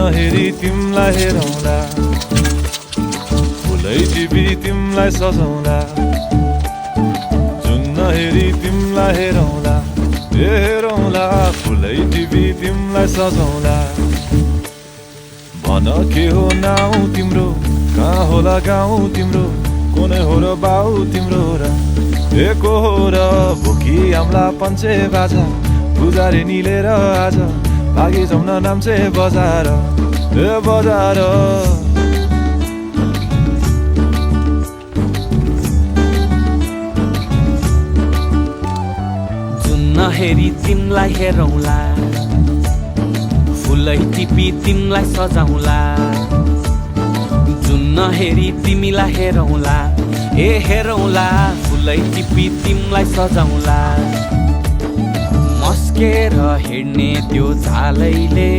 हेरी तिमलाई हेरौँला, फुलै टिपी तिमलाई सजाउँला। जुन हेरी तिमलाई हेरौँला, हेरौँला, फुलै टिपी तिमलाई सजाउँला। भन के हो नाउँ तिम्रो, कहाँ होला गाउँ तिम्रो, कुनै हो र बाउ तिम्रो र को हो र भोकी आम्ला पञ्चे बाजा। पुजारी निलेर आज भागी जाउँ न नाम्चे बजार, बजार। जुन हेरी तिमलाई हेरौँला, फुलै टिपी तिमलाई सजाउँला। जुन हेरी तिमीलाई हेरौँला, हेरौँला, फुलै टिपी तिमलाई सजाउँला। मस्केर हिँड्ने त्यो झालैले